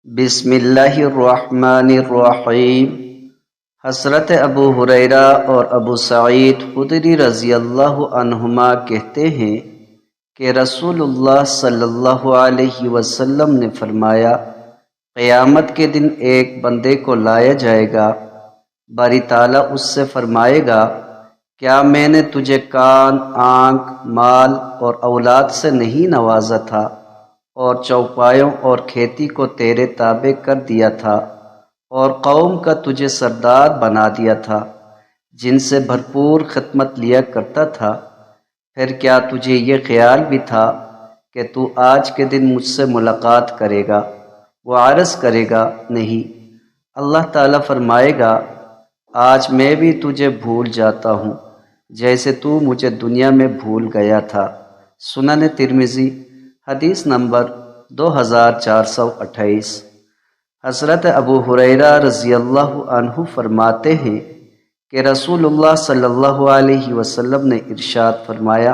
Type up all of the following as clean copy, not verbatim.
بسم اللہ الرحمن الرحیم۔ حضرت ابو ہریرہ اور ابو سعید خدری رضی اللہ عنہما کہتے ہیں کہ رسول اللہ صلی اللہ علیہ وسلم نے فرمایا، قیامت کے دن ایک بندے کو لایا جائے گا، باری تعالیٰ اس سے فرمائے گا، کیا میں نے تجھے کان، آنکھ، مال اور اولاد سے نہیں نوازا تھا، اور چوپایوں اور کھیتی کو تیرے تابع کر دیا تھا، اور قوم کا تجھے سردار بنا دیا تھا، جن سے بھرپور خدمت لیا کرتا تھا؟ پھر کیا تجھے یہ خیال بھی تھا کہ تو آج کے دن مجھ سے ملاقات کرے گا؟ وہ عرض کرے گا، نہیں۔ اللہ تعالیٰ فرمائے گا، آج میں بھی تجھے بھول جاتا ہوں جیسے تو مجھے دنیا میں بھول گیا تھا۔ سنن ترمذی، حدیث نمبر 2428۔ حضرت ابو ہریرہ رضی اللہ عنہ فرماتے ہیں کہ رسول اللہ صلی اللہ علیہ وسلم نے ارشاد فرمایا،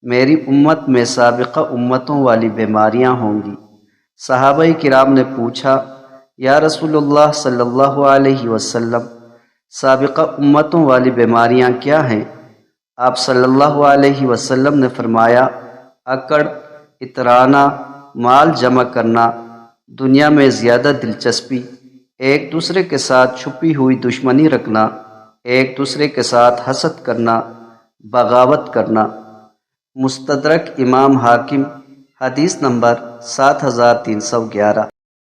میری امت میں سابقہ امتوں والی بیماریاں ہوں گی۔ صحابہ کرام نے پوچھا، یا رسول اللہ صلی اللہ علیہ وسلم، سابقہ امتوں والی بیماریاں کیا ہیں؟ آپ صلی اللہ علیہ وسلم نے فرمایا، اکڑ، اترانا، مال جمع کرنا، دنیا میں زیادہ دلچسپی، ایک دوسرے کے ساتھ چھپی ہوئی دشمنی رکھنا، ایک دوسرے کے ساتھ حسد کرنا، بغاوت کرنا۔ مستدرک امام حاکم، حدیث نمبر 7311۔